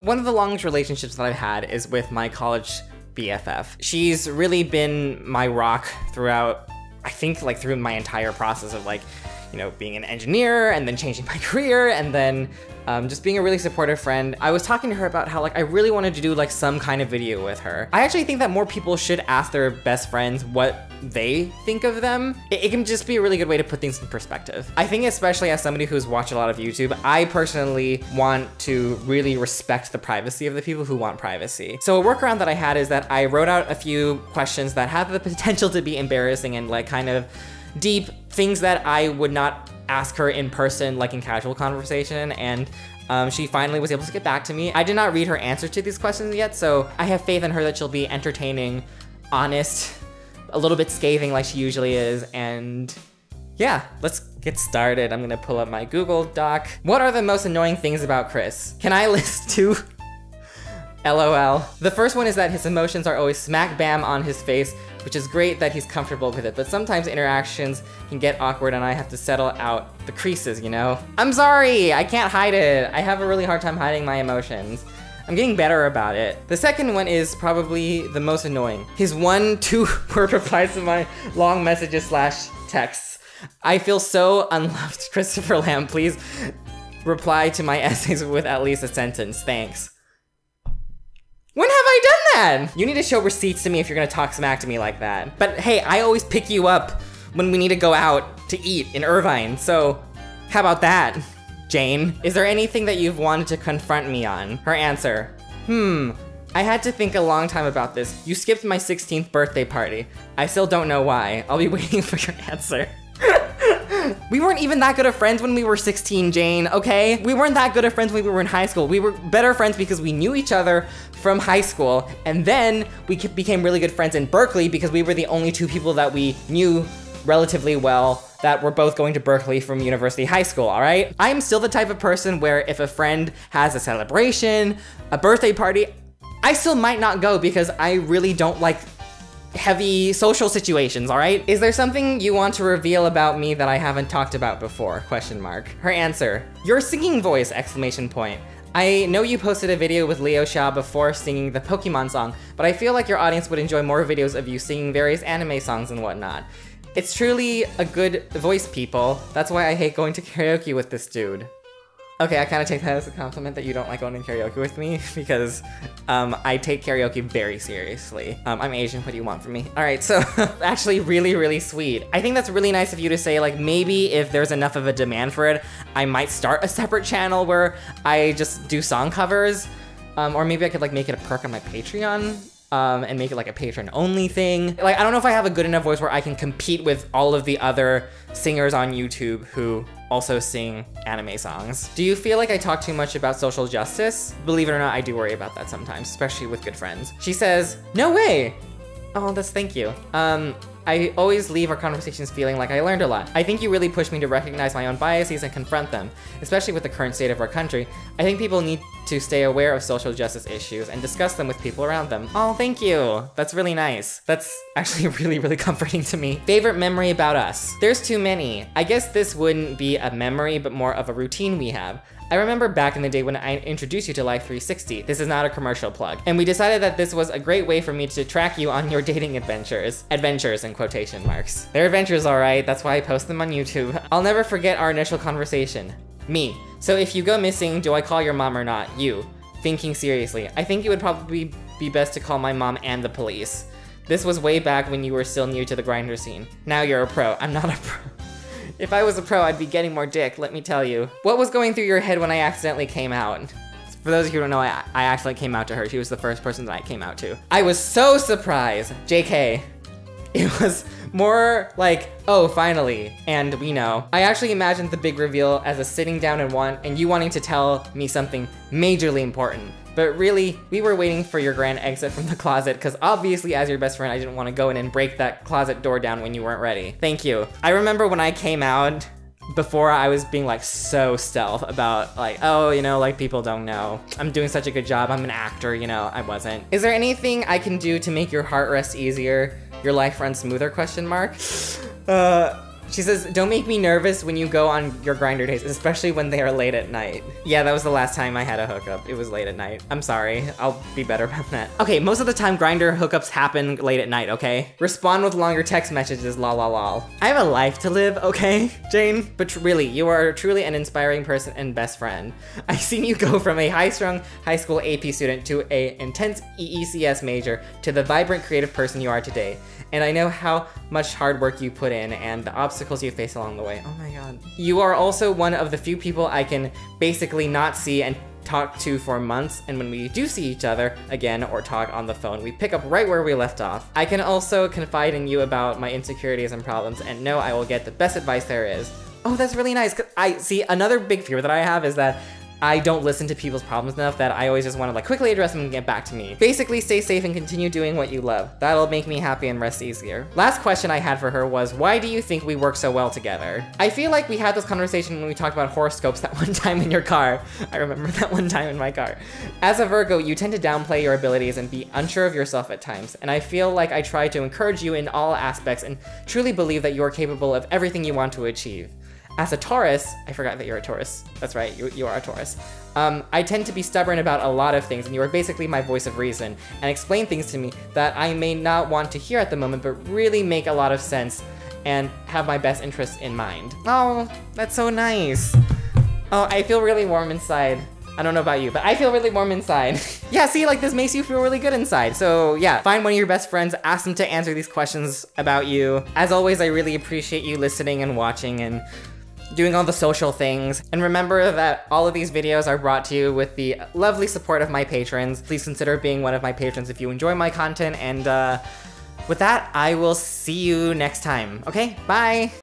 One of the longest relationships that I've had is with my college BFF. She's really been my rock throughout, I think, like through my entire process of like, you know, being an engineer and then changing my career and then just being a really supportive friend. I was talking to her about how like I really wanted to do like some kind of video with her. I actually think that more people should ask their best friends what they think of them. It can just be a really good way to put things in perspective. I think especially as somebody who's watched a lot of YouTube, I personally want to really respect the privacy of the people who want privacy. So a workaround that I had is that I wrote out a few questions that have the potential to be embarrassing and like kind of deep, things that I would not ask her in person, like in casual conversation, and she finally was able to get back to me. I did not read her answer to these questions yet, so I have faith in her that she'll be entertaining, honest, a little bit scathing like she usually is, and yeah, let's get started. I'm gonna pull up my Google Doc. What are the most annoying things about Chris? Can I list 2? LOL. The first one is that his emotions are always smack bam on his face, which is great that he's comfortable with it, but sometimes interactions can get awkward and I have to settle out the creases, you know? I'm sorry, I can't hide it. I have a really hard time hiding my emotions. I'm getting better about it. The second one is probably the most annoying. His 1-2 word replies to my long messages / texts. I feel so unloved. Christopher Lamb, please reply to my essays with at least a sentence, thanks. When have I done that? You need to show receipts to me if you're gonna talk smack to me like that. But hey, I always pick you up when we need to go out to eat in Irvine, so how about that, Jane? Is there anything that you've wanted to confront me on? Her answer, I had to think a long time about this. You skipped my 16th birthday party. I still don't know why. I'll be waiting for your answer. We weren't even that good of friends when we were 16, Jane, okay? We weren't that good of friends when we were in high school. We were better friends because we knew each other from high school, and then we became really good friends in Berkeley because we were the only 2 people that we knew relatively well that were both going to Berkeley from University High School, all right? I'm still the type of person where if a friend has a celebration, a birthday party, I still might not go because I really don't like heavy social situations, all right? Is there something you want to reveal about me that I haven't talked about before? Question mark. Her answer, your singing voice, exclamation point. I know you posted a video with Leo Shaw before singing the Pokemon song, but I feel like your audience would enjoy more videos of you singing various anime songs and whatnot. It's truly a good voice, people. That's why I hate going to karaoke with this dude. Okay, I kind of take that as a compliment that you don't like going to karaoke with me because I take karaoke very seriously. I'm Asian, what do you want from me? All right, so actually really, really sweet. I think that's really nice of you to say, like, maybe if there's enough of a demand for it, I might start a separate channel where I just do song covers. Or maybe I could like make it a perk on my Patreon. And make it like a patron only thing. Like, I don't know if I have a good enough voice where I can compete with all of the other singers on YouTube who also sing anime songs. Do you feel like I talk too much about social justice? Believe it or not, I do worry about that sometimes, especially with good friends. She says, no way. Oh, thank you. I always leave our conversations feeling like I learned a lot. I think you really pushed me to recognize my own biases and confront them, especially with the current state of our country. I think people need to stay aware of social justice issues and discuss them with people around them. Oh, thank you. That's really nice. That's actually really, really comforting to me. Favorite memory about us? There's too many. I guess this wouldn't be a memory, but more of a routine we have. I remember back in the day when I introduced you to Life 360. This is not a commercial plug. And we decided that this was a great way for me to track you on your dating adventures. Adventures in quotation marks. They're adventures, all right. That's why I post them on YouTube. I'll never forget our initial conversation. Me. So if you go missing, do I call your mom or not? You. Thinking seriously. I think it would probably be best to call my mom and the police. This was way back when you were still new to the Grindr scene. Now you're a pro. I'm not a pro. If I was a pro, I'd be getting more dick, let me tell you. What was going through your head when I accidentally came out? For those of you who don't know, I actually came out to her. She was the first person that I came out to. I was so surprised. JK. It was more like, oh, finally, and we know. I actually imagined the big reveal as a sitting down and you wanting to tell me something majorly important. But really, we were waiting for your grand exit from the closet because obviously as your best friend, I didn't want to go in and break that closet door down when you weren't ready. Thank you. I remember when I came out, before I was being like so stealth about like, oh, you know, like people don't know. I'm doing such a good job, I'm an actor, you know, I wasn't. Is there anything I can do to make your heart rest easier? Your life run smoother, question mark? She says, don't make me nervous when you go on your Grindr dates, especially when they are late at night. Yeah, that was the last time I had a hookup. It was late at night. I'm sorry. I'll be better about that. Okay, most of the time Grindr hookups happen late at night, okay? Respond with longer text messages, lol lol lol. I have a life to live, okay, Jane? But really, you are truly an inspiring person and best friend. I've seen you go from a high-strung high school AP student to a intense EECS major to the vibrant creative person you are today. And I know how much hard work you put in and the obstacles you face along the way. Oh my god. You are also one of the few people I can basically not see and talk to for months, and when we do see each other again or talk on the phone, we pick up right where we left off. I can also confide in you about my insecurities and problems and know I will get the best advice there is. Oh, that's really nice. 'Cause I see another big fear that I have is that I don't listen to people's problems enough, that I always just want to like quickly address them and get back to me. Basically, stay safe and continue doing what you love. That'll make me happy and rest easier. Last question I had for her was, why do you think we work so well together? I feel like we had this conversation when we talked about horoscopes that one time in your car. I remember that one time in my car. As a Virgo, you tend to downplay your abilities and be unsure of yourself at times, and I feel like I try to encourage you in all aspects and truly believe that you are capable of everything you want to achieve. As a Taurus, I forgot that you're a Taurus. That's right, you are a Taurus. I tend to be stubborn about a lot of things, and you are basically my voice of reason, and explain things to me that I may not want to hear at the moment, but really make a lot of sense and have my best interests in mind. Oh, that's so nice. Oh, I feel really warm inside. I don't know about you, but I feel really warm inside. Yeah, see, like this makes you feel really good inside. So yeah, find one of your best friends, ask them to answer these questions about you. As always, I really appreciate you listening and watching and doing all the social things. And remember that all of these videos are brought to you with the lovely support of my patrons. Please consider being one of my patrons if you enjoy my content. And with that, I will see you next time. Okay, bye.